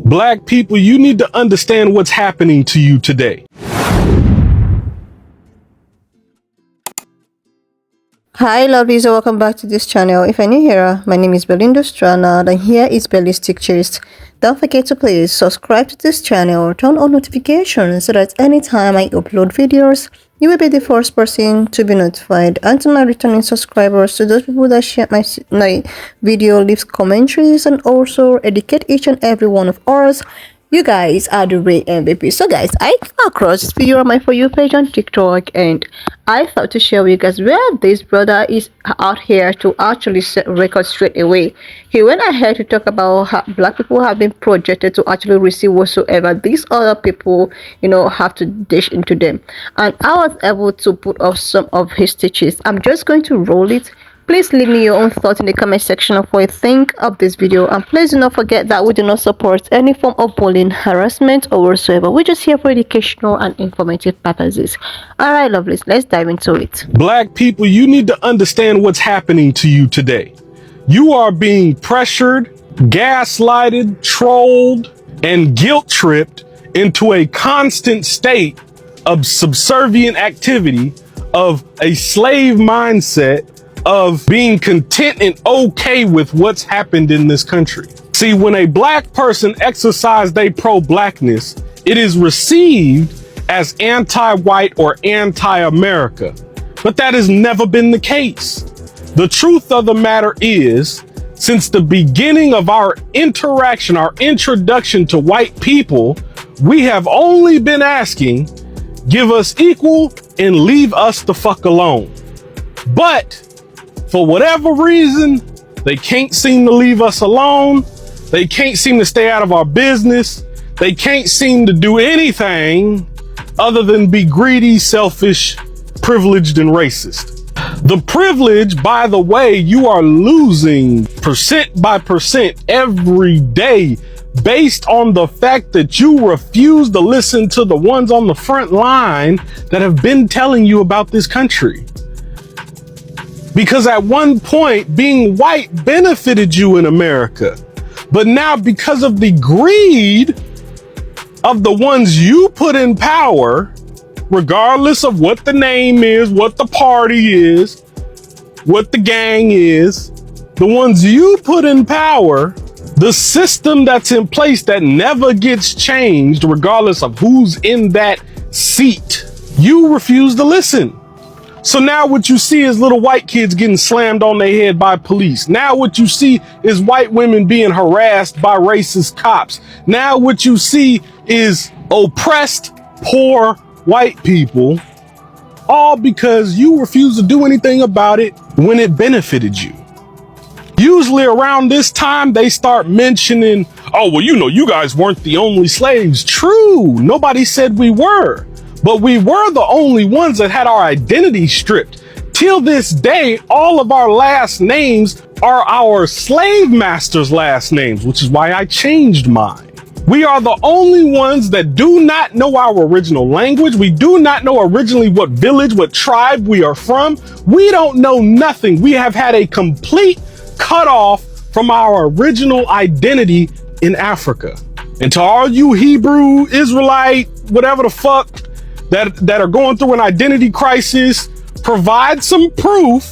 Black people, you need to understand what's happening to you today. Hi lovelies, and welcome back to this channel. If you're new here, my name is Belinda Strana and here is Ballistic Gist. Don't forget to please subscribe to this channel, turn on notifications so that anytime I upload videos, you will be the first person to be notified. And to my returning subscribers, to those people that share my video, leave commentaries, and also educate each and every one of us, you guys are the real MVP. So guys, I came across this video on my For You page on TikTok and I thought to share with you guys where this brother is out here to actually set records straight away. He went ahead to talk about how black people have been projected to actually receive whatsoever these other people, have to dish into them. And I was able to put off some of his stitches. I'm just going to roll it. Please leave me your own thoughts in the comment section of what you think of this video, and please do not forget that we do not support any form of bullying, harassment or whatsoever. We're just here for educational and informative purposes. Alright lovelies, let's dive into it. Black people, you need to understand what's happening to you today. You are being pressured, gaslighted, trolled, and guilt tripped into a constant state of subservient activity, of a slave mindset, of being content and okay with what's happened in this country. See, when a black person exercises their pro-blackness, it is received as anti-white or anti-America. But that has never been the case. The truth of the matter is, since the beginning of our interaction, our introduction to white people, we have only been asking, give us equal and leave us the fuck alone. But for whatever reason, they can't seem to leave us alone. They can't seem to stay out of our business. They can't seem to do anything other than be greedy, selfish, privileged, and racist. The privilege, by the way, you are losing percent by percent every day based on the fact that you refuse to listen to the ones on the front line that have been telling you about this country. Because at one point, being white benefited you in America. But now, because of the greed of the ones you put in power, regardless of what the name is, what the party is, what the gang is, the ones you put in power, the system that's in place that never gets changed, regardless of who's in that seat, you refuse to listen. So now what you see is little white kids getting slammed on their head by police. Now what you see is white women being harassed by racist cops. Now what you see is oppressed, poor white people, all because you refuse to do anything about it when it benefited you. Usually around this time, they start mentioning, oh, well, you guys weren't the only slaves. True, nobody said we were. But we were the only ones that had our identity stripped. Till this day, all of our last names are our slave masters' last names, which is why I changed mine. We are the only ones that do not know our original language. We do not know originally what village, what tribe we are from. We don't know nothing. We have had a complete cutoff from our original identity in Africa. And to all you Hebrew, Israelite, whatever the fuck, that are going through an identity crisis, provide some proof,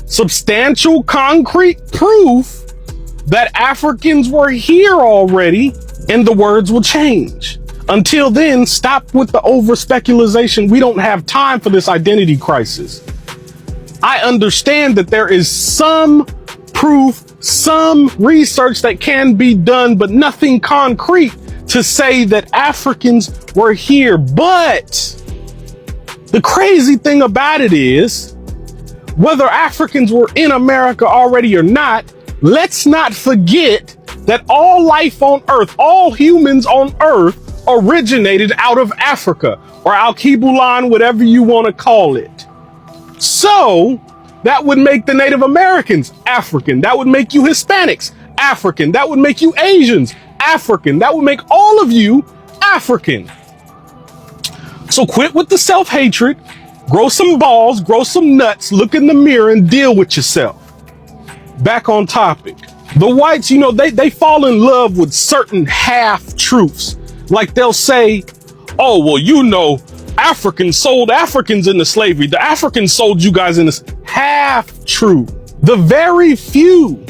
substantial, concrete proof that Africans were here already, and the words will change. Until then, stop with the over speculation. We don't have time for this identity crisis. I understand that there is some proof, some research that can be done, but nothing concrete to say that Africans were here. But the crazy thing about it is, whether Africans were in America already or not, let's not forget that all life on earth, all humans on earth originated out of Africa, or Al-Kebulan, whatever you want to call it. So that would make the Native Americans African. That would make you Hispanics African. That would make you Asians African. That would make all of you African. So quit with the self-hatred, grow some balls, grow some nuts, look in the mirror and deal with yourself. Back on topic. The whites, they fall in love with certain half truths. Like they'll say, oh, well, Africans sold Africans into slavery. The Africans sold you guys into half true. The very few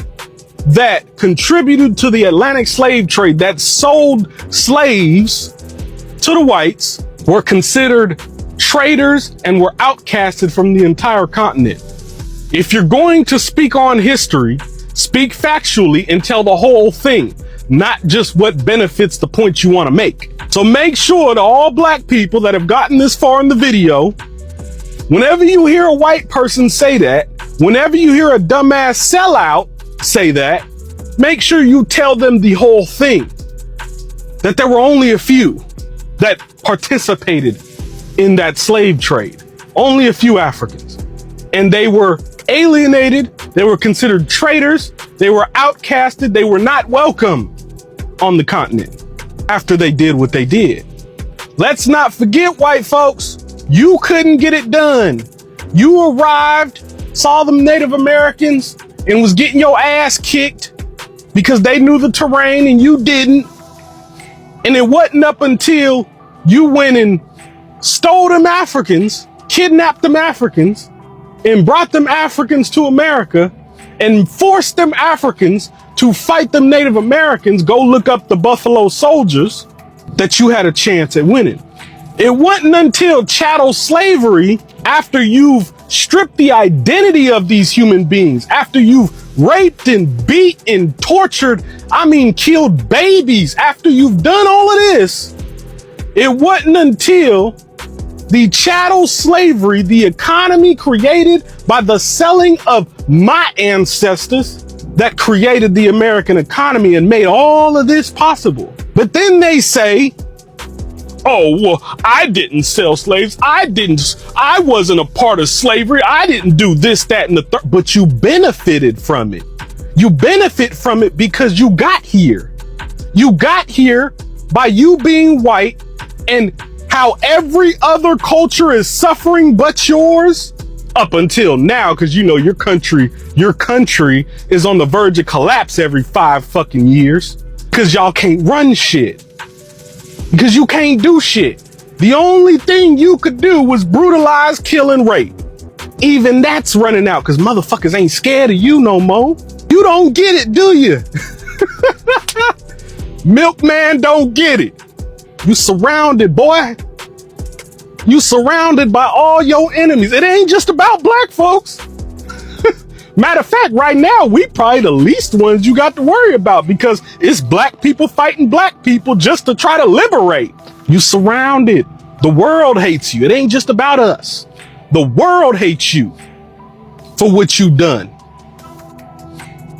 that contributed to the Atlantic slave trade, that sold slaves to the whites, were considered traitors and were outcasted from the entire continent. If you're going to speak on history, speak factually and tell the whole thing, not just what benefits the point you want to make. So make sure to all black people that have gotten this far in the video, whenever you hear a white person say that, whenever you hear a dumbass sellout say that, make sure you tell them the whole thing. That there were only a few that participated in that slave trade. Only a few Africans. And they were alienated, they were considered traitors, they were outcasted, they were not welcome on the continent after they did what they did. Let's not forget, white folks, you couldn't get it done. You arrived, saw them Native Americans, and was getting your ass kicked because they knew the terrain and you didn't. And it wasn't up until you went and stole them Africans, kidnapped them Africans, and brought them Africans to America and forced them Africans to fight them Native Americans, go look up the Buffalo Soldiers, that you had a chance at winning. It wasn't until chattel slavery, after you've stripped the identity of these human beings, after you've raped and beat and tortured, killed babies, after you've done all of this, it wasn't until the chattel slavery, the economy created by the selling of my ancestors, that created the American economy and made all of this possible. But then they say, oh, well, I didn't sell slaves. I wasn't a part of slavery. I didn't do this, that, and the third. But you benefited from it. You benefit from it because you got here. You got here by you being white, and how every other culture is suffering but yours up until now, because your country is on the verge of collapse every 5 fucking years because y'all can't run shit, because you can't do shit. The only thing you could do was brutalize, kill, and rape. Even that's running out because motherfuckers ain't scared of you no more. You don't get it, do you? Milkman don't get it. You surrounded, boy. You surrounded by all your enemies. It ain't just about black folks. Matter of fact, right now, we probably the least ones you got to worry about because it's black people fighting black people just to try to liberate. You surrounded. The world hates you. It ain't just about us. The world hates you for what you done.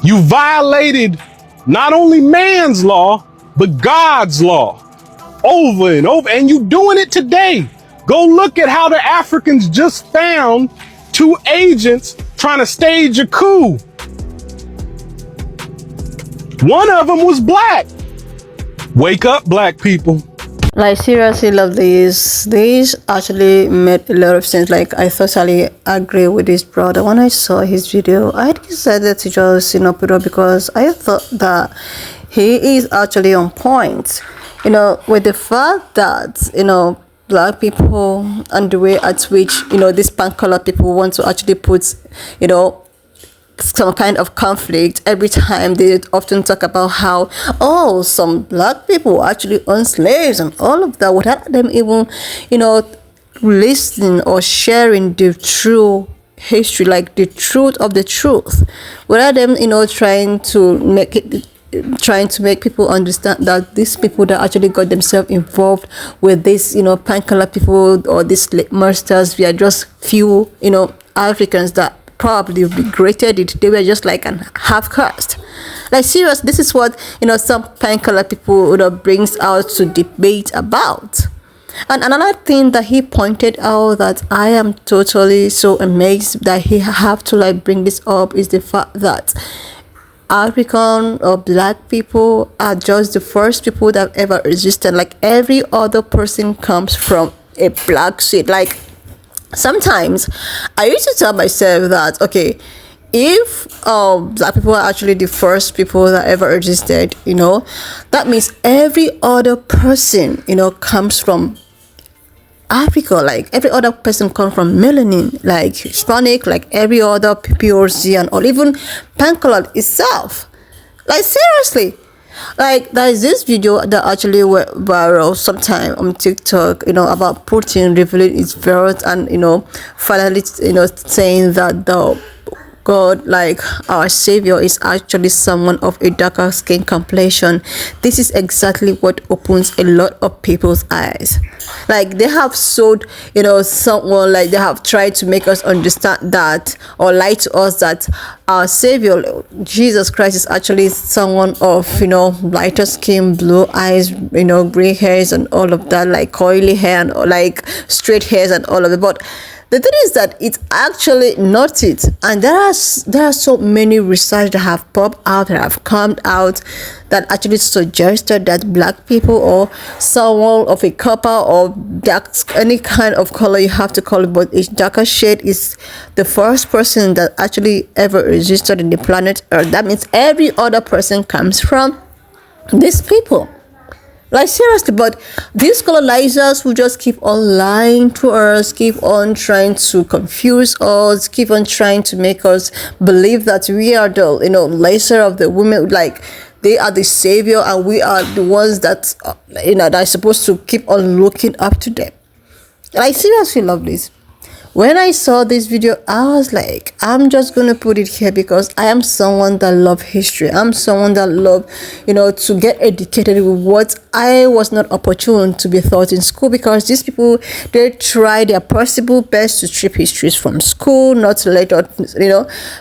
You violated not only man's law, but God's law over and over. And you doing it today. Go look at how the Africans just found 2 agents trying to stage a coup. One of them was black. Wake up, black people. Like, seriously, love these. These actually made a lot of sense. Like, I totally agree with this brother. When I saw his video, I decided to just, put up because I thought that he is actually on point. With the fact that, black people and the way at which these pan-color people want to actually put some kind of conflict every time. They often talk about how some black people actually own slaves and all of that without them even listening or sharing the true history, like the truth of the truth, without them trying to make people understand that these people that actually got themselves involved with this, pan-color people or these slave masters, we are just few, Africans that probably regretted it. They were just like an half caste. Like, serious, this is what, some pan-color people, brings out to debate about. And another thing that he pointed out that I am totally so amazed that he have to bring this up is the fact that African or black people are just the first people that have ever resisted. Like, every other person comes from a black seed. Like, sometimes I used to tell myself that, okay, if black people are actually the first people that ever existed, that means every other person, comes from Africa. Like every other person comes from melanin, like Hispanic, like every other POC and or even Pancolot itself. Like seriously. Like there is this video that actually went viral sometime on TikTok, about Putin revealing his birth and finally saying that the God, like our savior, is actually someone of a darker skin complexion. This is exactly what opens a lot of people's eyes. Like they have sold, someone, like they have tried to make us understand that, or lie to us that our savior, Jesus Christ, is actually someone of, lighter skin, blue eyes, gray hairs and all of that, like coily hair and like straight hairs and all of it. But the thing is that it's actually not it, and there are so many research that have popped out, that have come out, that actually suggested that black people or someone of a copper or dark, any kind of color you have to call it, but a darker shade, is the first person that actually ever existed in the planet Earth. That means every other person comes from these people. Like seriously, but these colonizers who just keep on lying to us, keep on trying to confuse us, keep on trying to make us believe that we are the, lesser of the women, like they are the savior and we are the ones that, that are supposed to keep on looking up to them. I seriously love this. When I saw this video, I was like, I'm just going to put it here because I am someone that love history. I'm someone that love, to get educated with what I was not opportune to be taught in school, because these people, they try their possible best to strip histories from school, not to let us,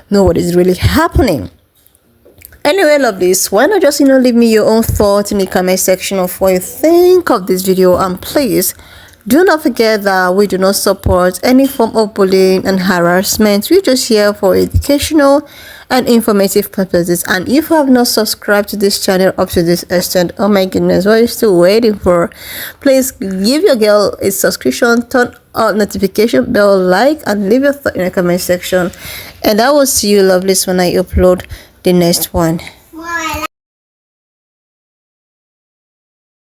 know what is really happening. Anyway, lovelies, why not just, leave me your own thoughts in the comment section of what you think of this video, and please, do not forget that we do not support any form of bullying and harassment. We're just here for educational and informative purposes. And if you have not subscribed to this channel up to this extent, oh my goodness, what are you still waiting for? Please give your girl a subscription, turn on notification bell, like, and leave your thought in the comment section. And I will see you, lovelies, when I upload the next one.